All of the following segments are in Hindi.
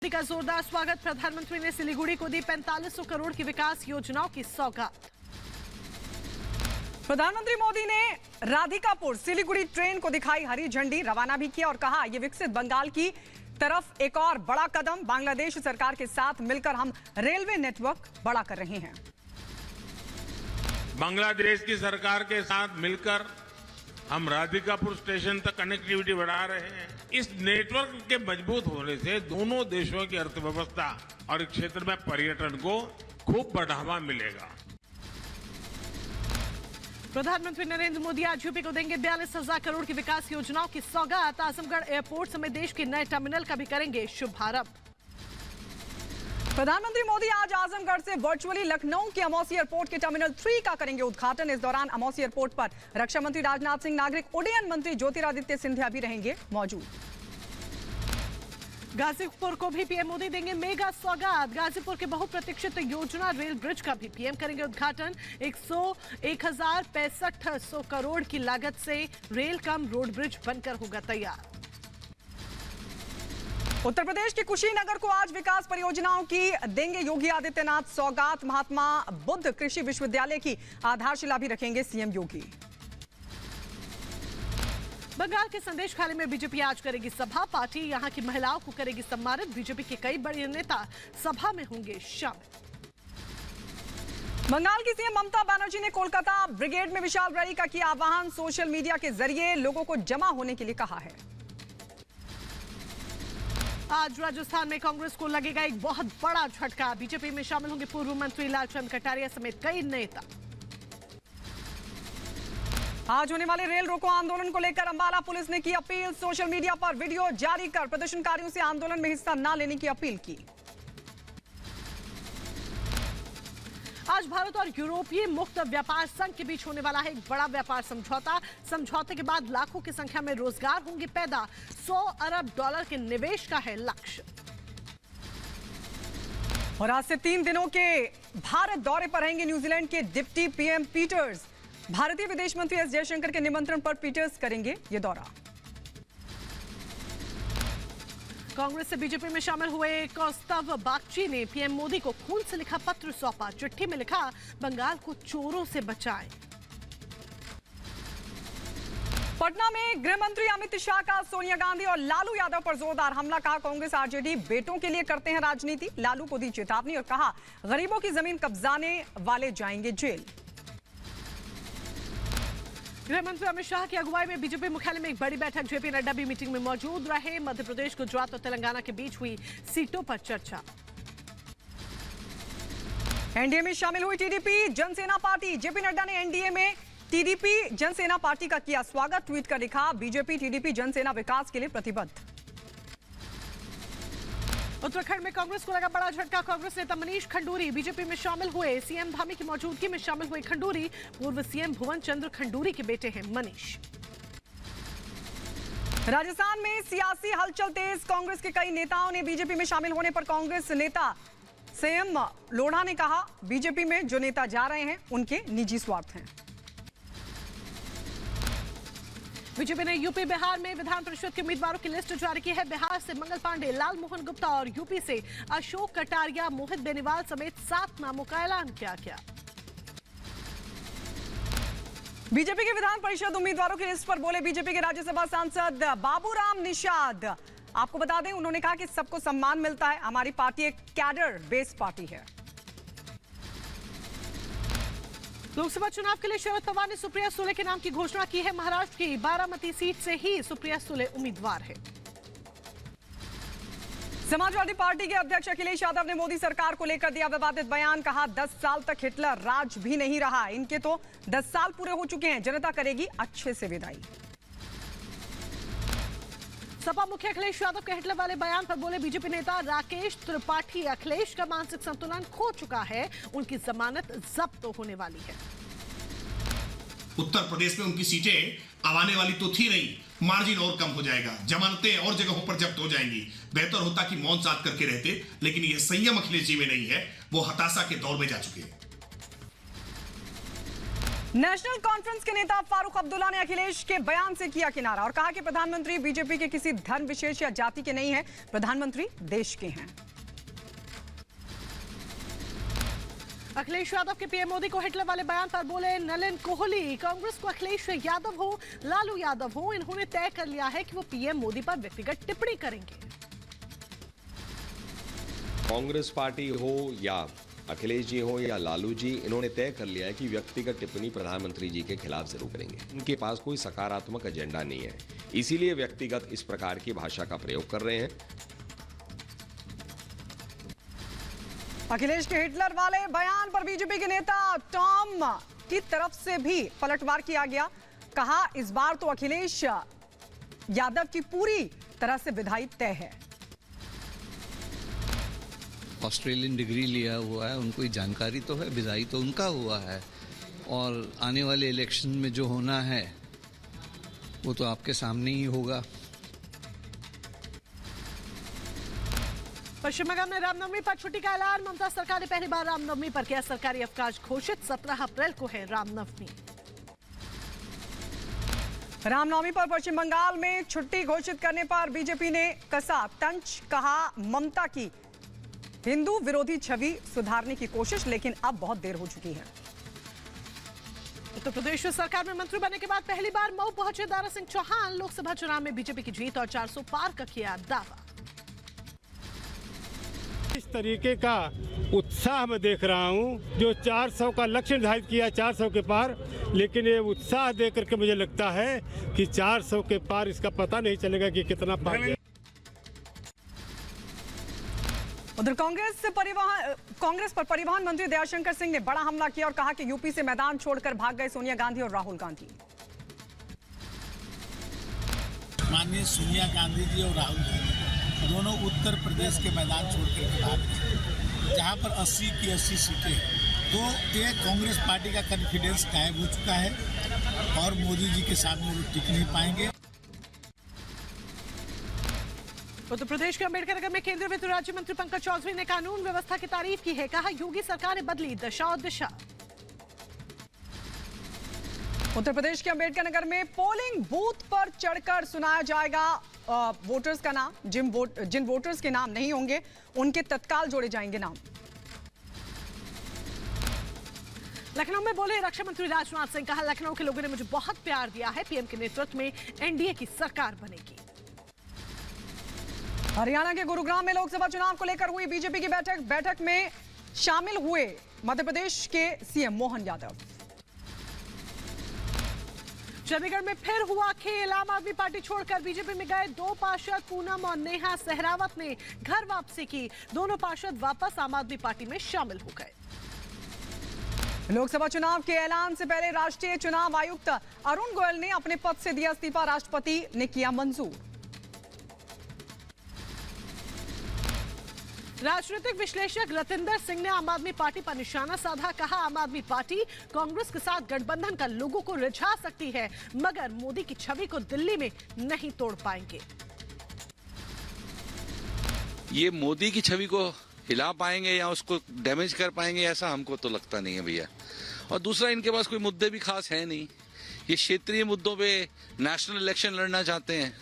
का जोरदार स्वागत। प्रधानमंत्री ने सिलीगुड़ी को दी 4500 करोड़ की विकास योजनाओं की सौगात। प्रधानमंत्री मोदी ने राधिकापुर सिलीगुड़ी ट्रेन को दिखाई हरी झंडी, रवाना भी किया और कहा यह विकसित बंगाल की तरफ एक और बड़ा कदम। बांग्लादेश सरकार के साथ मिलकर हम रेलवे नेटवर्क बड़ा कर रहे हैं। बांग्लादेश की सरकार के साथ मिलकर हम राधिकापुर स्टेशन तक कनेक्टिविटी बढ़ा रहे हैं। इस नेटवर्क के मजबूत होने से दोनों देशों की अर्थव्यवस्था और इस क्षेत्र में पर्यटन को खूब बढ़ावा मिलेगा। प्रधानमंत्री नरेंद्र मोदी आज यूपी को देंगे 42,000 करोड़ की विकास योजनाओं की सौगात। आजमगढ़ एयरपोर्ट समेत देश के नए टर्मिनल का भी करेंगे शुभारंभ। प्रधानमंत्री मोदी आज आजमगढ़ से वर्चुअली लखनऊ के अमौसी एयरपोर्ट के टर्मिनल 3 का करेंगे उद्घाटन। इस दौरान अमौसी एयरपोर्ट पर रक्षा मंत्री राजनाथ सिंह, नागरिक उड्डयन मंत्री ज्योतिरादित्य सिंधिया भी रहेंगे मौजूद। गाजीपुर को भी पीएम मोदी देंगे मेगा सौगात। गाजीपुर के बहुप्रतीक्षित योजना रेल ब्रिज का भी पीएम करेंगे उद्घाटन। 1,6500 करोड़ की लागत से रेल कम रोड ब्रिज बनकर होगा तैयार। उत्तर प्रदेश के कुशीनगर को आज विकास परियोजनाओं की देंगे योगी आदित्यनाथ सौगात। महात्मा बुद्ध कृषि विश्वविद्यालय की आधारशिला भी रखेंगे सीएम योगी। बंगाल के संदेश खाली में बीजेपी आज करेगी सभा। पार्टी यहां की महिलाओं को करेगी सम्मानित। बीजेपी के कई बड़े नेता सभा में होंगे शामिल। बंगाल की सीएम ममता बनर्जी ने कोलकाता ब्रिगेड में विशाल रैली का किया आह्वान। सोशल मीडिया के जरिए लोगों को जमा होने के लिए कहा है। आज राजस्थान में कांग्रेस को लगेगा एक बहुत बड़ा झटका। बीजेपी में शामिल होंगे पूर्व मंत्री लालचंद कटारिया समेत कई नेता। आज होने वाले रेल रोको आंदोलन को लेकर अंबाला पुलिस ने की अपील। सोशल मीडिया पर वीडियो जारी कर प्रदर्शनकारियों से आंदोलन में हिस्सा न लेने की अपील की। आज भारत और यूरोपीय मुक्त व्यापार संघ के बीच होने वाला है एक बड़ा व्यापार समझौता। समझौते के बाद लाखों की संख्या में रोजगार होंगे पैदा। $100 अरब के निवेश का है लक्ष्य। और आज से 3 दिनों के भारत दौरे पर रहेंगे न्यूजीलैंड के डिप्टी पीएम पीटर्स। भारतीय विदेश मंत्री एस जयशंकर के निमंत्रण पर पीटर्स करेंगे ये दौरा। कांग्रेस से बीजेपी में शामिल हुए कौस्तव बागची ने पीएम मोदी को खून से लिखा पत्र सौंपा। चिट्ठी में लिखा, बंगाल को चोरों से बचाएं। पटना में गृह मंत्री अमित शाह का सोनिया गांधी और लालू यादव पर जोरदार हमला। कहा कांग्रेस आरजेडी बेटों के लिए करते हैं राजनीति। लालू को दी चेतावनी और कहा गरीबों की जमीन कब्जाने वाले जाएंगे जेल। गृह मंत्री अमित शाह की अगुवाई में बीजेपी मुख्यालय में एक बड़ी बैठक। जेपी नड्डा भी मीटिंग में मौजूद रहे। मध्य प्रदेश, गुजरात और तेलंगाना के बीच हुई सीटों पर चर्चा। एनडीए में शामिल हुई TDP Jana Sena party. JP Nadda ने एनडीए में टीडीपी जनसेना पार्टी का किया स्वागत। ट्वीट कर लिखा, बीजेपी टीडीपी जनसेना विकास के लिए प्रतिबद्ध। उत्तराखंड में कांग्रेस को लगा बड़ा झटका। कांग्रेस नेता मनीष खंडूरी बीजेपी में शामिल हुए। सीएम धामी की मौजूदगी में शामिल हुए खंडूरी पूर्व सीएम भुवन चंद्र खंडूरी के बेटे हैं मनीष। राजस्थान में सियासी हलचल तेज। कांग्रेस के कई नेताओं ने बीजेपी में शामिल होने पर कांग्रेस नेता सीएम लोढ़ा ने कहा बीजेपी में जो नेता जा रहे हैं उनके निजी स्वार्थ हैं। बीजेपी ने यूपी बिहार में विधान परिषद के उम्मीदवारों की लिस्ट जारी की है। बिहार से मंगल पांडे, लाल मोहन गुप्ता और यूपी से अशोक कटारिया, मोहित बेनीवाल समेत 7 नामों का ऐलान किया गया। बीजेपी के विधान परिषद उम्मीदवारों की लिस्ट पर बोले बीजेपी के राज्यसभा सांसद बाबूराम निषाद। आपको बता दें उन्होंने कहा कि सबको सम्मान मिलता है, हमारी पार्टी एक कैडर बेस्ड पार्टी है। लोकसभा चुनाव के लिए शरद पवार ने सुप्रिया सुले के नाम की घोषणा की है। महाराष्ट्र की बारामती सीट से ही सुप्रिया सुले उम्मीदवार है। समाजवादी पार्टी के अध्यक्ष अखिलेश यादव ने मोदी सरकार को लेकर दिया विवादित बयान। कहा 10 साल तक हिटलर राज भी नहीं रहा, इनके तो 10 साल पूरे हो चुके हैं, जनता करेगी अच्छे से विदाई। सपा मुख्य अखिलेश यादव के हिटलर वाले बयान पर बोले बीजेपी नेता राकेश त्रिपाठी, अखिलेश का मानसिक संतुलन खो चुका है, उनकी जमानत जब्त होने वाली है। उत्तर प्रदेश में उनकी सीटें आने वाली तो थी नहीं, मार्जिन और कम हो जाएगा, जमानतें और जगहों पर जब्त हो जाएंगी। बेहतर होता कि मौन साध करके रहते, लेकिन यह संयम अखिलेश जी में नहीं है, वो हताशा के दौर में जा चुके हैं। नेशनल कॉन्फ्रेंस के नेता फारूक अब्दुल्ला ने अखिलेश के बयान से किया किनारा और कहा कि प्रधानमंत्री बीजेपी के किसी धर्म विशेष या जाति के नहीं है, प्रधानमंत्री देश के हैं। अखिलेश यादव के पीएम मोदी को हिटलर वाले बयान पर बोले नलिन कोहली, कांग्रेस को अखिलेश यादव हो, लालू यादव हो, इन्होंने तय कर लिया है कि वो पीएम मोदी पर व्यक्तिगत टिप्पणी करेंगे। कांग्रेस पार्टी हो या अखिलेश जी हो या लालू जी, इन्होंने तय कर लिया है कि व्यक्तिगत टिप्पणी प्रधानमंत्री जी के खिलाफ जरूर करेंगे। इनके पास कोई सकारात्मक एजेंडा नहीं है, इसीलिए व्यक्तिगत इस प्रकार की भाषा का प्रयोग कर रहे हैं। अखिलेश के हिटलर वाले बयान पर बीजेपी के नेता टॉम की तरफ से भी पलटवार किया गया। कहा इस बार तो अखिलेश यादव की पूरी तरह से विदाई तय है। ऑस्ट्रेलियन डिग्री लिया हुआ है, उनको जानकारी तो है, विदाई तो उनका हुआ है और आने वाले इलेक्शन में जो होना है वो तो आपके सामने ही होगा। पश्चिम बंगाल में रामनवमी पर छुट्टी का ऐलान, ममता सरकार ने पहली बार रामनवमी पर किया सरकारी अवकाश घोषित। 17 अप्रैल को है रामनवमी। रामनवमी पर पश्चिम बंगाल में छुट्टी घोषित करने पर बीजेपी ने कसा तंज। कहा ममता की हिंदू विरोधी छवि सुधारने की कोशिश, लेकिन अब बहुत देर हो चुकी है। उत्तर प्रदेश सरकार में मंत्री बनने के बाद पहली बार मऊ पहुंचे दारा सिंह चौहान। लोकसभा चुनाव में बीजेपी की जीत और 400 पार का किया दावा। इस तरीके का उत्साह मैं देख रहा हूं, जो 400 का लक्ष्य निर्धारित किया 400 के पार, लेकिन ये उत्साह देख करके मुझे लगता है कि 400 के पार इसका पता नहीं चलेगा कि कितना पार गया। उधर कांग्रेस पर परिवहन मंत्री दयाशंकर सिंह ने बड़ा हमला किया और कहा कि यूपी से मैदान छोड़कर भाग गए सोनिया गांधी और राहुल गांधी। माननीय सोनिया गांधी जी और राहुल गांधी दोनों उत्तर प्रदेश के मैदान छोड़कर के भाग गए, जहां पर 80 की 80 सीटें। तो ये कांग्रेस पार्टी का कॉन्फिडेंस गायब हो चुका है और मोदी जी के सामने वो टिक नहीं पाएंगे। उत्तर प्रदेश के अंबेडकर नगर में केंद्रीय वित्त राज्य मंत्री पंकज चौधरी ने कानून व्यवस्था की तारीफ की है। कहा योगी सरकार ने बदली दशा और दिशा। उत्तर प्रदेश के अंबेडकर नगर में पोलिंग बूथ पर चढ़कर सुनाया जाएगा वोटर्स का नाम। जिन वोटर्स के नाम नहीं होंगे उनके तत्काल जोड़े जाएंगे नाम। लखनऊ में बोले रक्षा मंत्री राजनाथ सिंह। कहा लखनऊ के लोगों ने मुझे बहुत प्यार दिया है, पीएम के नेतृत्व में एनडीए की सरकार बनेगी। हरियाणा के गुरुग्राम में लोकसभा चुनाव को लेकर हुई बीजेपी की बैठक में शामिल हुए मध्य प्रदेश के सीएम मोहन यादव। चंडीगढ़ में फिर हुआ खेल। आम आदमी पार्टी छोड़कर बीजेपी में गए 2 पार्षद पूनम और नेहा सहरावत ने घर वापसी की। दोनों पार्षद वापस आम आदमी पार्टी में शामिल हो गए। लोकसभा चुनाव के ऐलान से पहले राष्ट्रीय चुनाव आयुक्त अरुण गोयल ने अपने पद से दिया इस्तीफा, राष्ट्रपति ने किया मंजूर। राजनीतिक विश्लेषक रतिंदर सिंह ने आम आदमी पार्टी पर निशाना साधा। कहा आम आदमी पार्टी कांग्रेस के साथ गठबंधन कर लोगों को रिझा सकती है, मगर मोदी की छवि को दिल्ली में नहीं तोड़ पाएंगे। ये मोदी की छवि को हिला पाएंगे या उसको डैमेज कर पाएंगे, ऐसा हमको तो लगता नहीं है भैया। और दूसरा, इनके पास कोई मुद्दे भी खास है नहीं। ये क्षेत्रीय मुद्दों पे नेशनल इलेक्शन लड़ना चाहते हैं।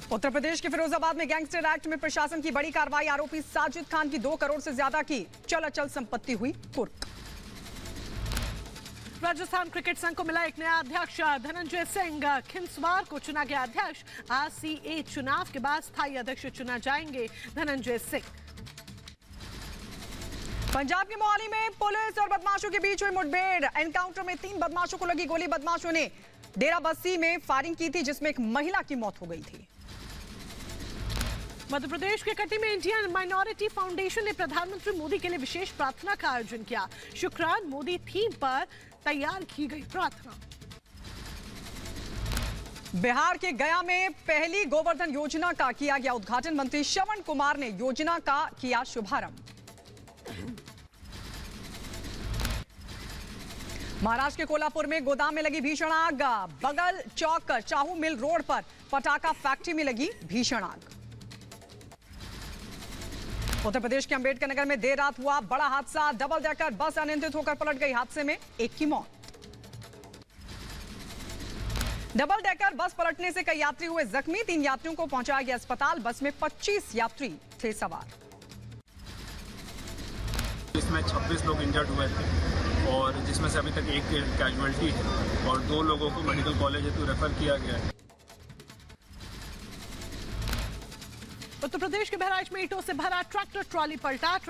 उत्तर प्रदेश के फिरोजाबाद में गैंगस्टर एक्ट में प्रशासन की बड़ी कार्रवाई। आरोपी साजिद खान की 2 करोड़ से ज्यादा की चल अचल संपत्ति हुई कुर्क। राजस्थान क्रिकेट संघ को मिला एक नया अध्यक्ष। धनंजय सिंह खिंसवार को चुना गया अध्यक्ष। आरसीए चुनाव के बाद स्थायी अध्यक्ष चुना जाएंगे धनंजय सिंह। पंजाब के मोहाली में पुलिस और बदमाशों के बीच हुई मुठभेड़। एनकाउंटर में 3 बदमाशों को लगी गोली। बदमाशों ने डेरा बस्सी में फायरिंग की थी, जिसमें एक महिला की मौत हो गई थी। मध्य प्रदेश के कटी में इंडियन माइनॉरिटी फाउंडेशन ने प्रधानमंत्री मोदी के लिए विशेष प्रार्थना का आयोजन किया। शुक्रवार मोदी थीम पर तैयार की गई प्रार्थना। बिहार के गया में पहली गोवर्धन योजना का किया गया उद्घाटन। मंत्री श्रवण कुमार ने योजना का किया शुभारंभ। महाराष्ट्र के कोल्हापुर में गोदाम में लगी भीषण आग। बगल चौक चाहू मिल रोड पर पटाखा फैक्ट्री में लगी भीषण आग। उत्तर प्रदेश के अंबेडकर नगर में देर रात हुआ बड़ा हादसा। डबल डेकर बस अनियंत्रित होकर पलट गई। हादसे में एक की मौत। डबल डेकर बस पलटने से कई यात्री हुए जख्मी। 3 यात्रियों को पहुंचाया गया अस्पताल। बस में 25 यात्री थे सवार। इसमें 26 लोग इंजर्ड हुए थे और जिसमें से अभी तक एक कैजुअल्टी है और 2 लोगों को मेडिकल कॉलेज हेतु रेफर किया गया है। उत्तर प्रदेश के बहराइच में ईंटों से भरा ट्रैक्टर ट्रॉली पलटा।